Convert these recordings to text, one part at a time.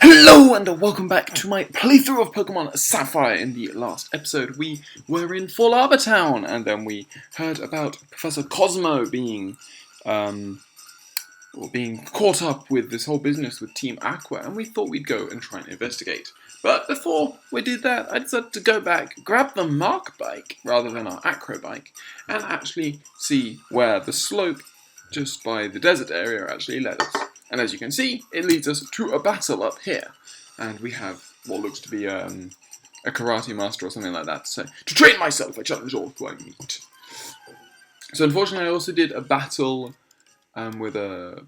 Hello and welcome back to my playthrough of Pokemon Sapphire. In the last episode we were in Fall Arbor Town and then we heard about Professor Cosmo being caught up with this whole business with Team Aqua, and we thought we'd go and try and investigate. But before we did that, I decided to go back, grab the Mark bike rather than our Acro bike, and actually see where the slope just by the desert area actually led us. And as you can see, it leads us to a battle up here. And we have what looks to be a karate master or something like that. So, to train myself, I challenge all who I meet. So unfortunately, I also did a battle with an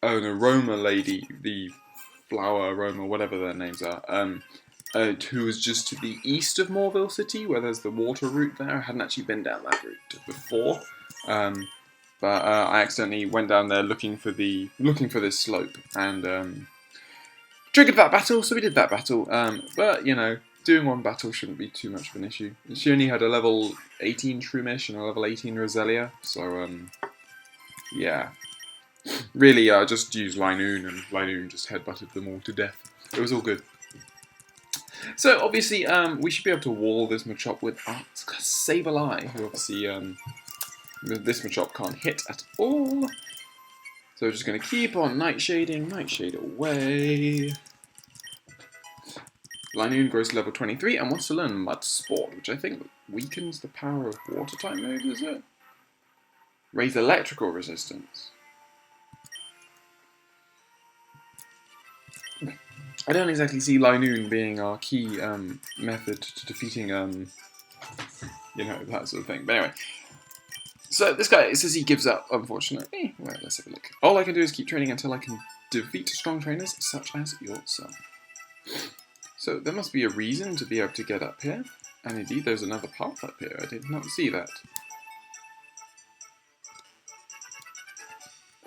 aroma lady, the flower aroma, whatever their names are, who was just to the east of Morville City, where there's the water route there. I hadn't actually been down that route before. But I accidentally went down there looking for this slope and triggered that battle. So we did that battle. But you know, doing one battle shouldn't be too much of an issue. She only had a level 18 Shroomish and a level 18 Roselia. So yeah, really, I just used Linoon and Linoon just headbutted them all to death. It was all good. So obviously, we should be able to wall this Machop with our Sableye, who obviously this Machop can't hit at all. So we're just going to keep on Nightshade away. Linoon grows to level 23 and wants to learn Mud Sport, which I think weakens the power of water type moves, is it? Raise electrical resistance. I don't exactly see Linoon being our key method to defeating, you know, that sort of thing. But anyway. So this guy, it says he gives up, unfortunately. Well, let's have a look. All I can do is keep training until I can defeat strong trainers such as yourself. So there must be a reason to be able to get up here. And indeed, there's another path up here. I did not see that.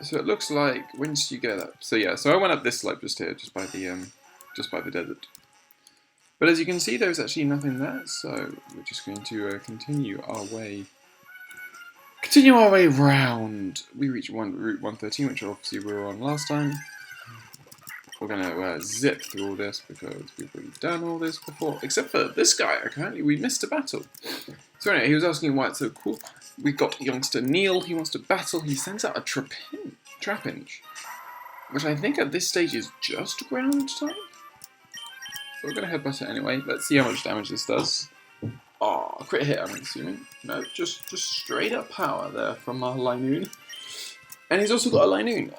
So it looks like once you get up. So yeah, so I went up this slope just here, just by the desert. But as you can see, there's actually nothing there. So we're just going to continue our way. Continue our way round. We reach Route 113, which obviously we were on last time. We're going to zip through all this because we've already done all this before. Except for this guy, apparently we missed a battle. So anyway, he was asking why it's so cool. We've got youngster Neil, he wants to battle. He sends out a Trapinch, which I think at this stage is just ground type. So we're going to headbutt it anyway. Let's see how much damage this does. Oh, crit hit, I'm assuming. No, just straight up power there from our Linoon. And he's also got a Linoon.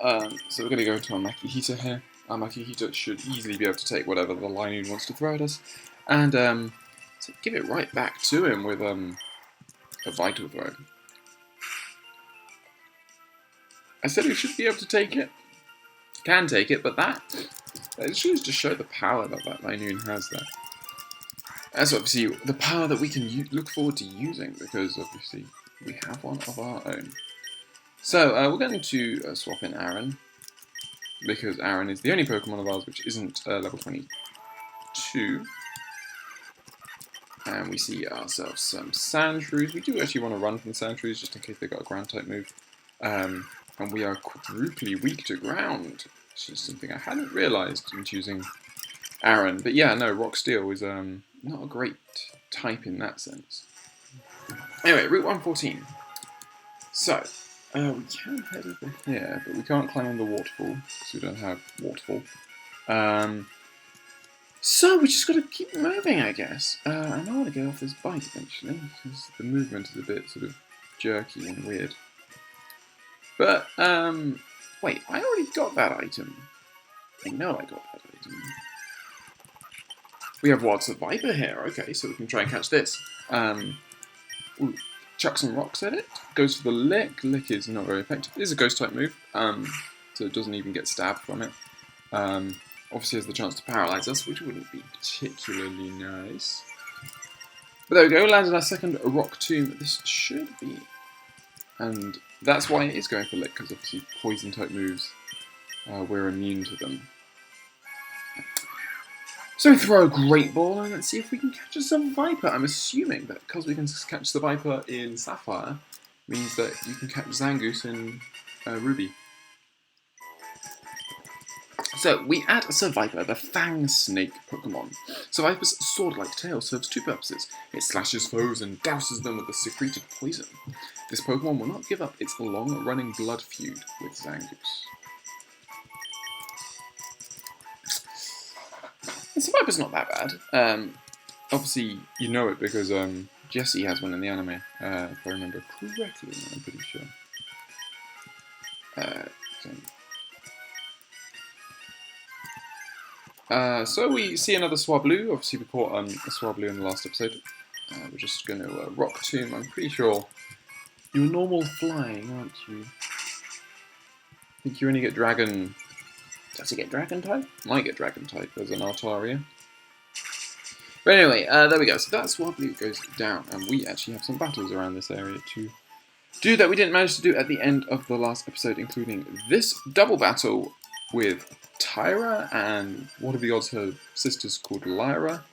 So we're going to go into our Makihita here. Our Makihita should easily be able to take whatever the Linoon wants to throw at us. And so give it right back to him with a Vital Throw. I said he should be able to take it. Can take it, but that should just show the power that Linoon has there. That's obviously the power that we can look forward to using, because obviously we have one of our own. So we're going to swap in Aaron, because Aaron is the only Pokemon of ours which isn't level 22. And we see ourselves some Sandshrews. We do actually want to run from the Sandshrews just in case they've got a ground type move. And we are quadruply weak to ground, which is something I hadn't realised in choosing Aaron. But yeah, no, Rock Steel is not a great type in that sense. Anyway, Route 114. So, we can head over here, but we can't climb on the waterfall, because we don't have waterfall. So, we just got to keep moving, I guess. And I want to get off this bike eventually, because the movement is a bit sort of jerky and weird. But, wait, I already got that item. I know I got that item. We have Wilds of Viper here, okay, so we can try and catch this. Ooh, chuck some rocks at it. Goes for the Lick. Lick is not very effective. It is a ghost type move, so it doesn't even get stabbed from it. Obviously has the chance to paralyze us, which wouldn't be particularly nice. But there we go, landed our second rock tomb. This should be. And that's why it is going for Lick, because obviously poison type moves, we're immune to them. So we throw a Great Ball and let's see if we can catch us a Viper. I'm assuming that because we can catch the Viper in Sapphire, means that you can catch Zangoose in Ruby. So, we add Survivor, the Fang Snake Pokemon. Survivor's sword-like tail serves two purposes. It slashes foes and douses them with a secreted poison. This Pokemon will not give up its long-running blood feud with Zangoose. And Survivor's not that bad. Obviously, you know it because Jessie has one in the anime, if I remember correctly, I'm pretty sure. So we see another Swablu. Obviously, we caught a Swablu in the last episode. We're just going to Rock Tomb. I'm pretty sure you're normal flying, aren't you? I think you only get Dragon. Does he get Dragon type? Might get Dragon type as an Altaria. But anyway, there we go. So that Swablu goes down, and we actually have some battles around this area to do that we didn't manage to do at the end of the last episode, including this double battle with Tyra and what are the odds her sister's called Lyra?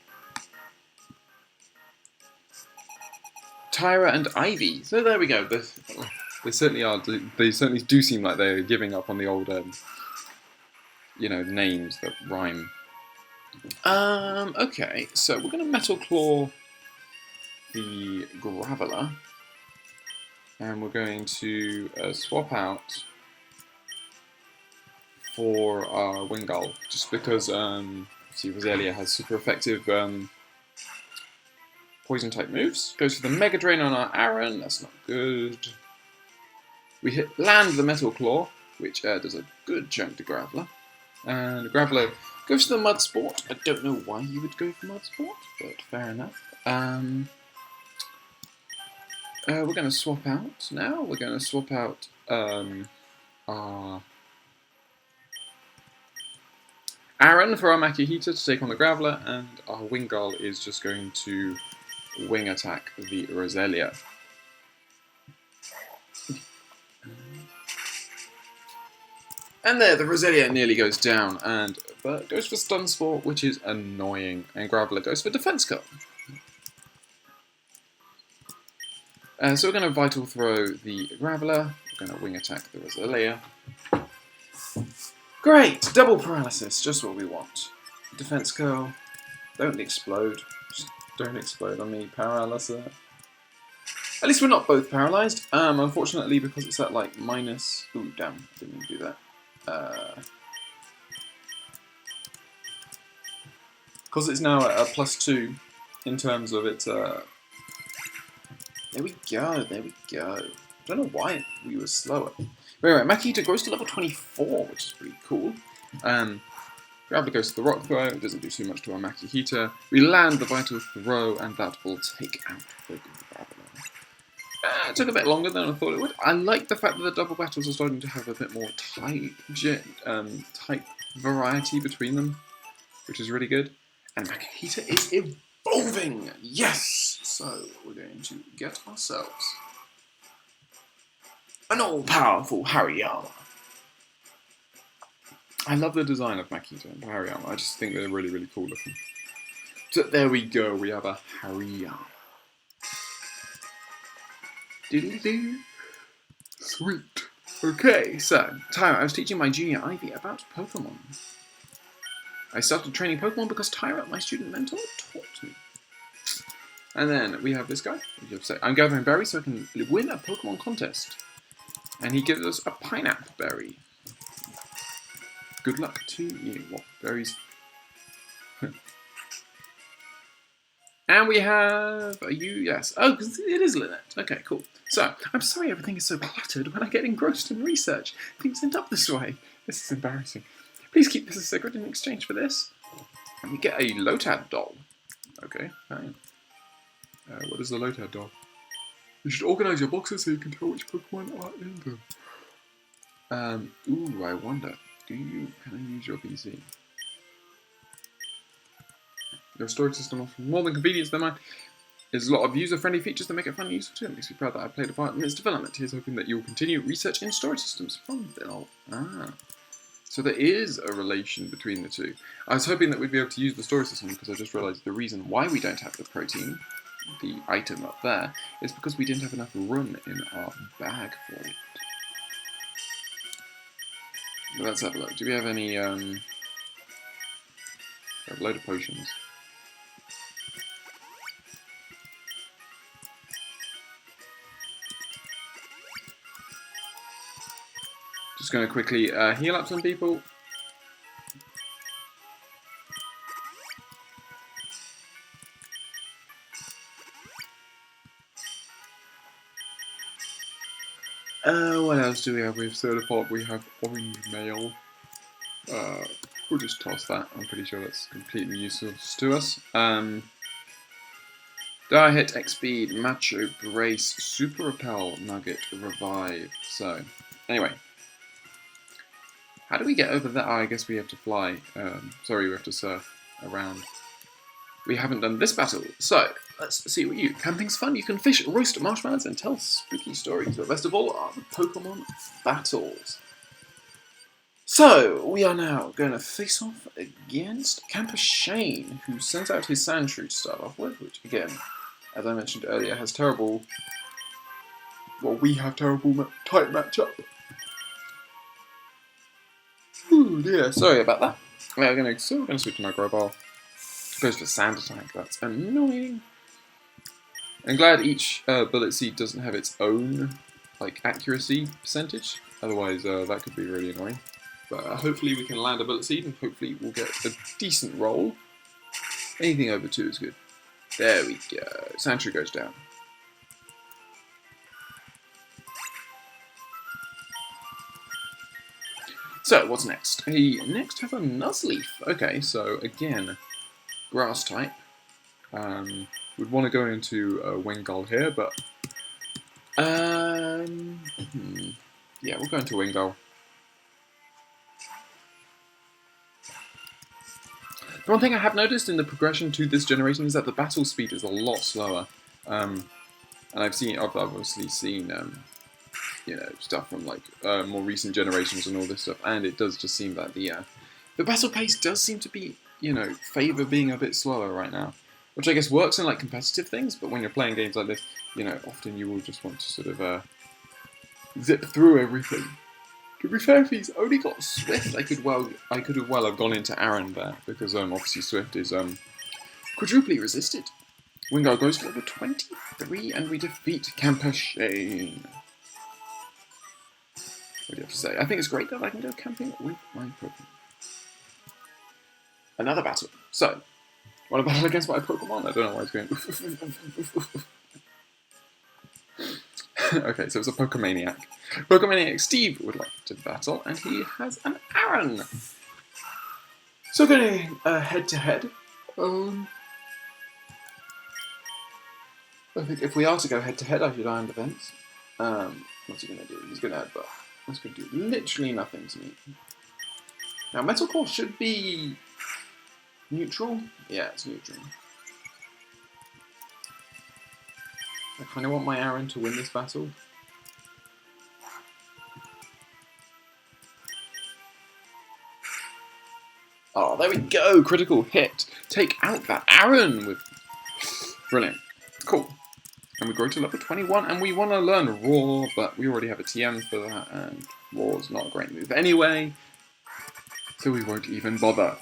Tyra and Ivy. So there we go. They certainly are. They certainly do seem like they're giving up on the old, names that rhyme. Okay, so we're going to Metal Claw the Graveler, and we're going to swap out for our Wingull, just because see Roselia has super effective poison type moves. Goes for the Mega Drain on our Aaron, that's not good. We land the Metal Claw, which does a good chunk to Graveler. And Graveler goes for the Mud Sport. I don't know why you would go for Mud Sport, but fair enough. We're going to swap out now. We're going to swap out our Aaron for our Makihita to take on the Graveler, and our Wingull is just going to wing attack the Roselia. And there, the Roselia nearly goes down, but goes for Stun Sport, which is annoying, and Graveler goes for Defense Curl. So we're going to Vital Throw the Graveler, we're going to Wing Attack the Roselia. Great! Double Paralysis, just what we want. Defense Curl, don't explode, just don't explode on me, Paralysis. At least we're not both paralysed, unfortunately, because it's at like minus... Ooh, damn, didn't even do that. Because it's now at a +2 in terms of its... There we go, there we go. I don't know why we were slower. But anyway, Makihita grows to level 24, which is pretty cool. Graveler goes to the Rock Throw, it doesn't do too much to our Makihita. We land the Vital Throw, and that will take out the Graveler. It took a bit longer than I thought it would. I like the fact that the double battles are starting to have a bit more type variety between them, which is really good. And Makihita is evolving! Yes! So, we're going to get ourselves an all-powerful Hariyama. I love the design of Makihita and Hariyama. I just think they're really, really cool looking. So there we go, we have a Hariyama. Diddly-doo. Sweet. Okay, so, Tyra, I was teaching my junior Ivy about Pokemon. I started training Pokemon because Tyra, my student mentor, taught me. And then we have this guy. I'm gathering berries so I can win a Pokemon contest. And he gives us a pineapple berry. Good luck to you. What berries? And we have yes. Oh, because it is Lynette. Okay, cool. So, I'm sorry everything is so cluttered when I get engrossed in research. Things end up this way. This is embarrassing. Please keep this a secret in exchange for this. And we get a Lotad doll. Okay, fine. What is the Lotad doll? You should organise your boxes so you can tell which Pokemon are in them. Ooh, I wonder. Can I use your PC? Your storage system offers more than convenience than mine. There's a lot of user-friendly features that make it fun and useful too. It makes me proud that I played a part in its development. Here's hoping that you will continue research in storage systems from Bill. So there is a relation between the two. I was hoping that we'd be able to use the storage system because I just realised the reason why we don't have the protein, the item up there, is because we didn't have enough room in our bag for it. Let's have a look. Do we have any We have a load of potions. Just going to quickly heal up some people. What else do we have? We have soda pop, we have orange mail. We'll just toss that. I'm pretty sure that's completely useless to us. Die hit, X speed, macho, brace, super repel, nugget, revive. So, anyway. How do we get over there? Oh, I guess we have to fly. Sorry, we have to surf around. We haven't done this battle, so let's see what you. Camping's fun. You can fish, roast marshmallows, and tell spooky stories. But best of all are the Pokemon battles. So we are now going to face off against Camper Shane, who sends out his Sandshrew to start off with, which again, as I mentioned earlier, has terrible. Well, we have terrible type matchup. Ooh, dear. Sorry about that. We're going to switch to my Groball. Goes for Sand Attack. That's annoying. I'm glad each bullet seed doesn't have its own accuracy percentage. Otherwise, that could be really annoying. But hopefully we can land a bullet seed and hopefully we'll get a decent roll. Anything over 2 is good. There we go. Sandshrew goes down. So, what's next? We next have a Nuzleaf. Okay, so again, grass type. We'd want to go into Wingull here, but yeah, we'll go into Wingull. The one thing I have noticed in the progression to this generation is that the battle speed is a lot slower, and I've obviously seen stuff from more recent generations and all this stuff, and it does just seem that the battle pace does seem to be favour being a bit slower right now. Which I guess works in competitive things, but when you're playing games like this, often you will just want to sort of zip through everything. To be fair, if he's only got Swift, I could have well have gone into Aaron there, because obviously Swift is quadruply resisted. Wingull goes to level 23, and we defeat Camper Shane. What do you have to say? I think it's great that I can go camping with my Pokemon. Another battle. So. Want to battle against my Pokemon? I don't know why it's going. Okay, so it's a Pokemaniac. Pokemaniac Steve would like to battle, and he has an Aaron. So going head to head. I think if we are to go head to head, I should iron defense. What's he going to do? He's going to headbutt. That's going to do literally nothing to me. Now, Metal Core should be neutral? Yeah, it's neutral. I kind of want my Aaron to win this battle. Oh, there we go! Critical hit! Take out that Aaron! Brilliant. Cool. And we grow to level 21, and we want to learn Roar, but we already have a TM for that, and Roar's not a great move anyway, so we won't even bother.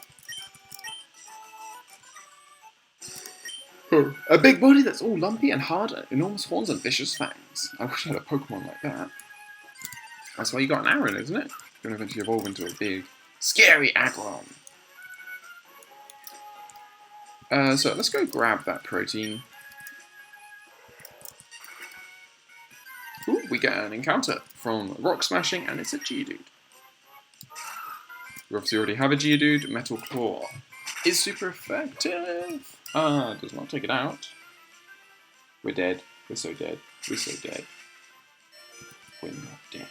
A big body that's all lumpy and hard, enormous horns and vicious fangs. I wish I had a Pokemon like that. That's why you got an Aaron, isn't it? You're going to eventually evolve into a big, scary Aggron. So let's go grab that protein. Ooh, we get an encounter from Rock Smashing, and it's a Geodude. We obviously already have a Geodude. Metal Claw is super effective. Does not take it out. We're dead. We're so dead. We're so dead. We're not dead.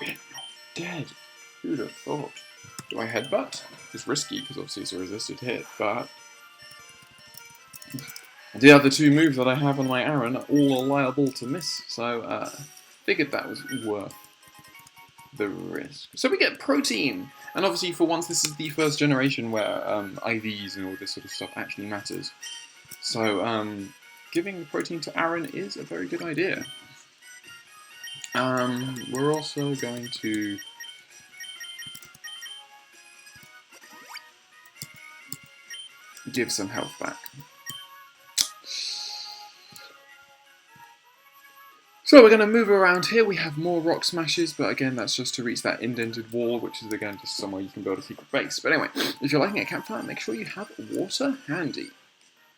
We're not dead. Who'd have thought? Do I headbutt? It's risky because obviously it's a resisted hit, but the other 2 moves that I have on my Aaron are all liable to miss, so figured that was worth the risk. So we get protein, and obviously for once this is the first generation where IVs and all this sort of stuff actually matters. So giving the protein to Aaron is a very good idea. We're also going to give some health back. So we're going to move around here. We have more rock smashes, but again, that's just to reach that indented wall, which is again just somewhere you can build a secret base. But anyway, if you're lighting a campfire, make sure you have water handy.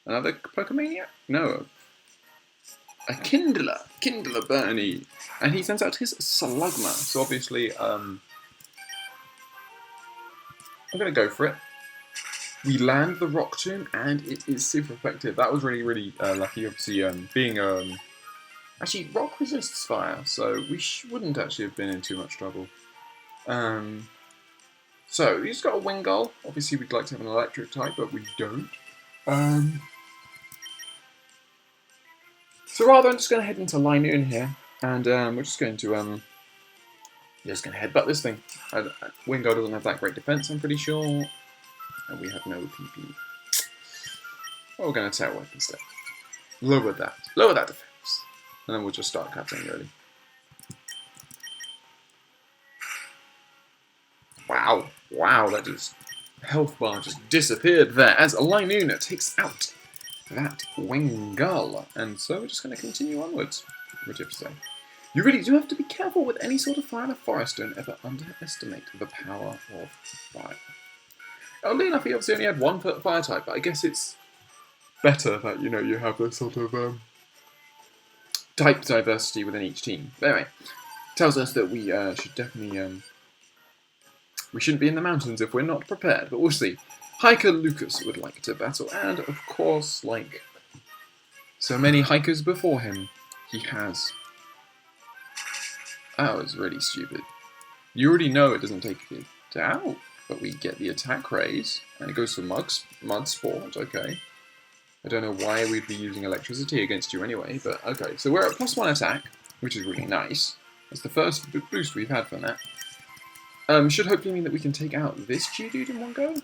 Another Pokemaniac? No. A Kindler. Kindler Bernie. And he sends out his Slugma. So obviously, I'm going to go for it. We land the Rock Tomb, and it is super effective. That was really, really lucky. Obviously, being... Actually, rock resists fire, so we wouldn't actually have been in too much trouble. So, he's got a Wingull. Obviously, we'd like to have an electric type, but we don't. So rather, I'm just going to head into Linoon here, and we're just going to headbutt this thing. Wingull doesn't have that great defense, I'm pretty sure. And we have no PP. Well, we're going to Tail Whip instead. Lower that defense. And then we'll just start cutting, really. Wow, that just... health bar just disappeared there as Linoon takes out that Wingull. And so we're just going to continue onwards, what do you have to say? You really do have to be careful with any sort of fire in a forest. Don't ever underestimate the power of fire. Oddly enough, he obviously only had one fire type, but I guess it's better that, you know, you have this sort of... type diversity within each team. But anyway, tells us that we should definitely we shouldn't be in the mountains if we're not prepared, but we'll see. Hiker Lucas would like to battle, and of course, like so many hikers before him, he has. That was really stupid. You already know it doesn't take it out, but we get the attack raise, and it goes for Mud Sport, okay. I don't know why we'd be using electricity against you anyway, but okay. So we're at +1 attack, which is really nice. That's the first boost we've had from that. Should hopefully mean that we can take out this Geodude in one go.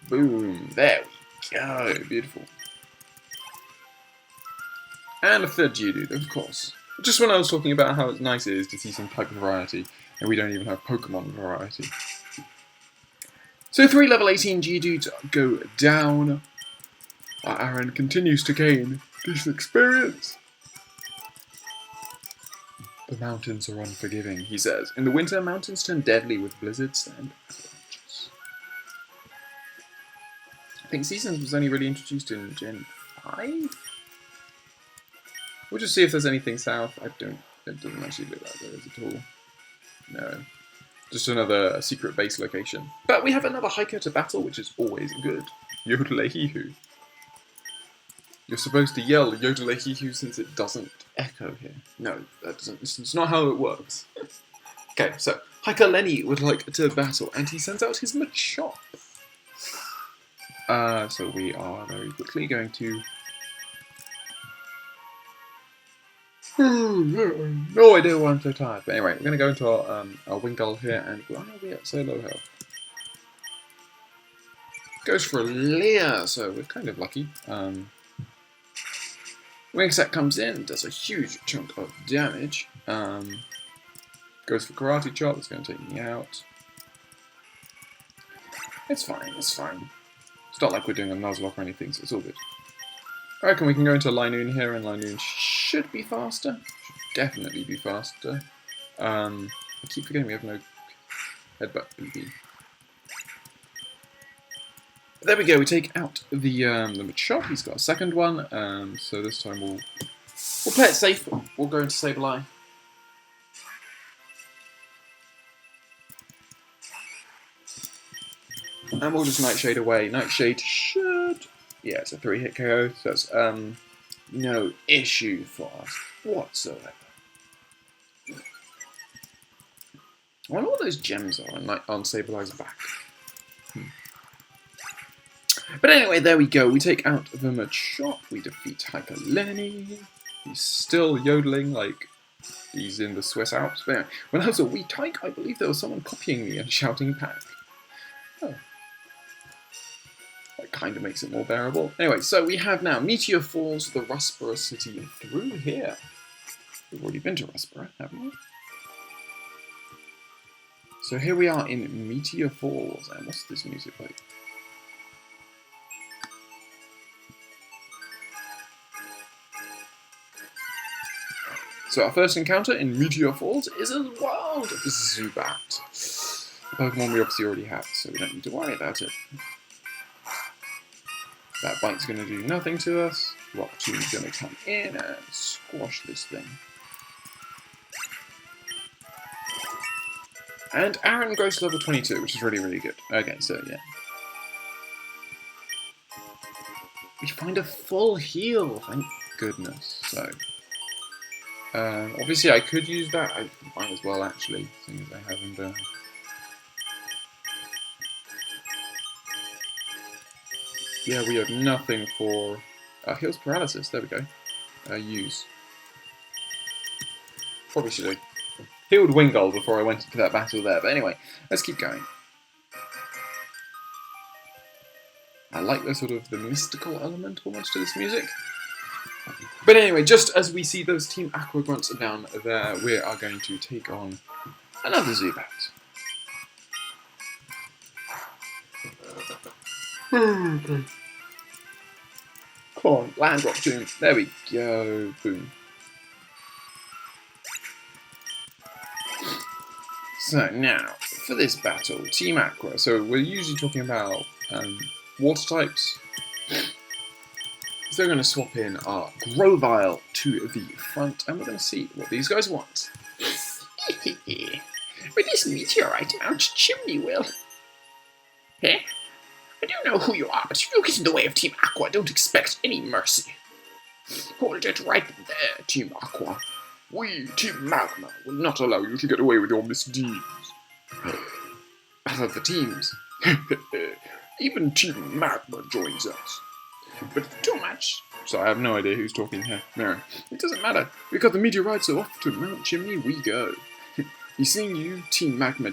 Boom, there we go, beautiful. And a third Geodude, of course. Just when I was talking about how nice it is to see some type of variety, and we don't even have Pokemon variety. So 3 level 18 Geodudes go down. Our Aaron continues to gain decent experience. The mountains are unforgiving, he says. In the winter, mountains turn deadly with blizzards and avalanches. I think Seasons was only really introduced in Gen 5? We'll just see if there's anything south. It doesn't actually look like there is at all. No. Just another secret base location. But we have another hiker to battle, which is always good. Yodelehihu. You're supposed to yell Yodelehihu since it doesn't echo here. No, that doesn't. It's not how it works. Okay, so Hiker Lenny would like to battle, and he sends out his Machop. So we are very quickly going to... No idea why I'm so tired. But anyway, we're going to go into our Wingull here, and why are we at so low health? Goes for a Leer, so we're kind of lucky. Wingset comes in, does a huge chunk of damage. Goes for Karate Chop, that's going to take me out. It's fine, it's fine. It's not like we're doing a Nuzlocke or anything, so it's all good. I reckon we can go into Linoon here, and Linoon should be faster. Should definitely be faster. I keep forgetting we have no headbutt PP. There we go, we take out the Machop. He's got a second one, so this time we'll play it safe. We'll go into Sableye. And we'll just Nightshade away. Nightshade should... Yeah, it's a 3-hit KO, so that's no issue for us whatsoever. I wonder what those gems are on Sableye's back. But anyway, there we go. We take out the Machop. We defeat Hiker Lenny. He's still yodeling like he's in the Swiss Alps. But anyway, when I was a wee tyke, I believe there was someone copying me and shouting back. Oh. That kind of makes it more bearable. Anyway, so we have now Meteor Falls, the Rustboro City through here. We've already been to Rustboro, haven't we? So here we are in Meteor Falls, and what's this music like? So our first encounter in Meteor Falls is a wild Zubat. A Pokemon we obviously already have, so we don't need to worry about it. That bite's going to do nothing to us. Rock Tomb's going to come in and squash this thing. And Aaron goes to level 22, which is really, really good. Okay, so yeah. We find a full heal, thank goodness. So, obviously I could use that. I might as well actually, seeing as I haven't. Yeah, we have nothing for heals paralysis. There we go. Use. Probably should have healed Wingull before I went into that battle there. But anyway, let's keep going. I like the sort of the mystical element almost to this music. But anyway, just as we see those Team Aqua grunts down there, we are going to take on another Zubat. Okay. Come on, land rock tomb. There we go. Boom. So now, for this battle, Team Aqua. So we're usually talking about water types. So they're going to swap in our Grovyle to the front, and we're going to see what these guys want. With this meteorite, Mount Chimney will. Eh? I don't know who you are, but if you get in the way of Team Aqua, don't expect any mercy. Hold it right there, Team Aqua. We, Team Magma, will not allow you to get away with your misdeeds. Battle of the teams. Even Team Magma joins us. But too much. So I have no idea who's talking here. No, it doesn't matter. We got the meteorites, so off to Mount Chimney we go. You seeing you, Team Magma?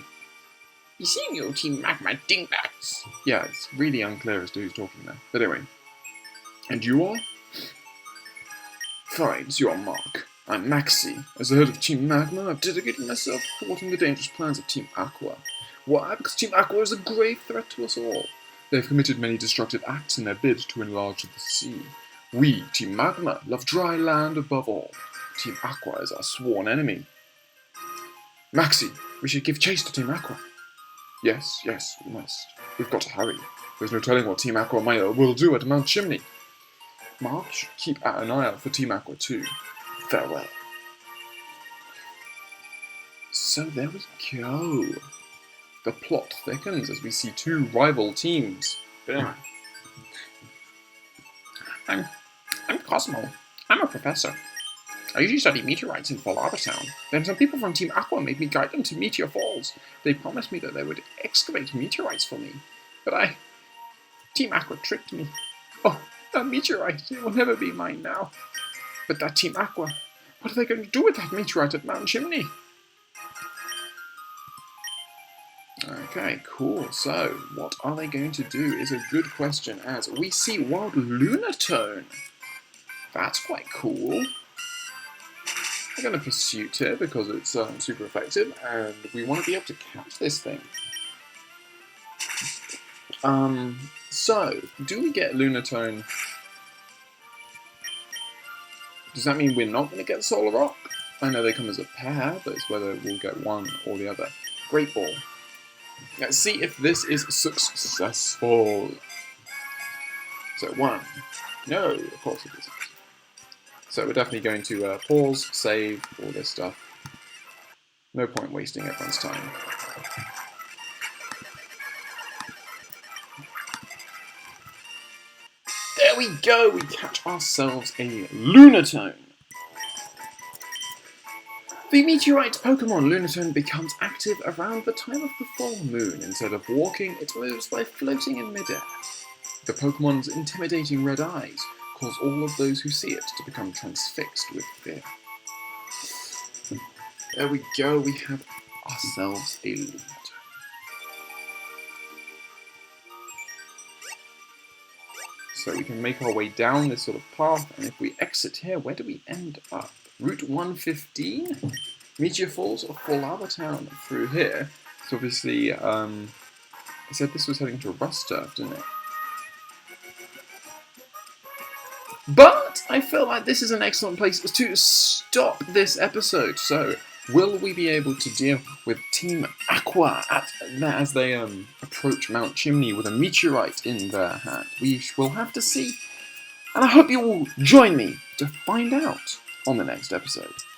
You seeing you, Team Magma dingbats? Yeah, it's really unclear as to who's talking there. But anyway. And you are? Fine, it's your mark. I'm Maxi. As the head of Team Magma, I've dedicated myself to thwarting the dangerous plans of Team Aqua. Why? Because Team Aqua is a grave threat to us all. They've committed many destructive acts in their bid to enlarge the sea. We, Team Magma, love dry land above all. Team Aqua is our sworn enemy. Maxi, we should give chase to Team Aqua. Yes, we must. We've got to hurry. There's no telling what Team Aqua will do at Mount Chimney. March, keep an eye out for Team Aqua too. Farewell. So there we go. The plot thickens as we see two rival teams. But anyway. I'm Cosmo. I'm a professor. I usually study meteorites in Fall Arbor Town. Then some people from Team Aqua made me guide them to Meteor Falls. They promised me that they would excavate meteorites for me. But Team Aqua tricked me. Oh, that meteorite, it will never be mine now. But that Team Aqua, what are they going to do with that meteorite at Mount Chimney? Okay, cool. So, what are they going to do is a good question, as we see Wild Lunatone. That's quite cool. We're going to Pursuit here because it's super effective, and we want to be able to catch this thing. So, do we get Lunatone? Does that mean we're not going to get Solar Rock? I know they come as a pair, but it's whether we'll get one or the other. Great Ball. Let's see if this is successful. So, one. No, of course it isn't. So we're definitely going to pause, save, all this stuff. No point wasting everyone's time. There we go! We catch ourselves a Lunatone. The meteorite Pokemon Lunatone becomes active around the time of the full moon. Instead of walking, it moves by floating in midair. The Pokemon's intimidating red eyes cause all of those who see it to become transfixed with fear. There we go, we have ourselves a Lunatone. So we can make our way down this sort of path, and if we exit here, where do we end up? Route 115? Meteor Falls or Fall Arbor Town through here. So obviously, it said this was heading to Rust Turf, didn't it? But I feel like this is an excellent place to stop this episode. So, will we be able to deal with Team Aqua as they approach Mount Chimney with a meteorite in their hand? We will have to see. And I hope you will join me to find out on the next episode.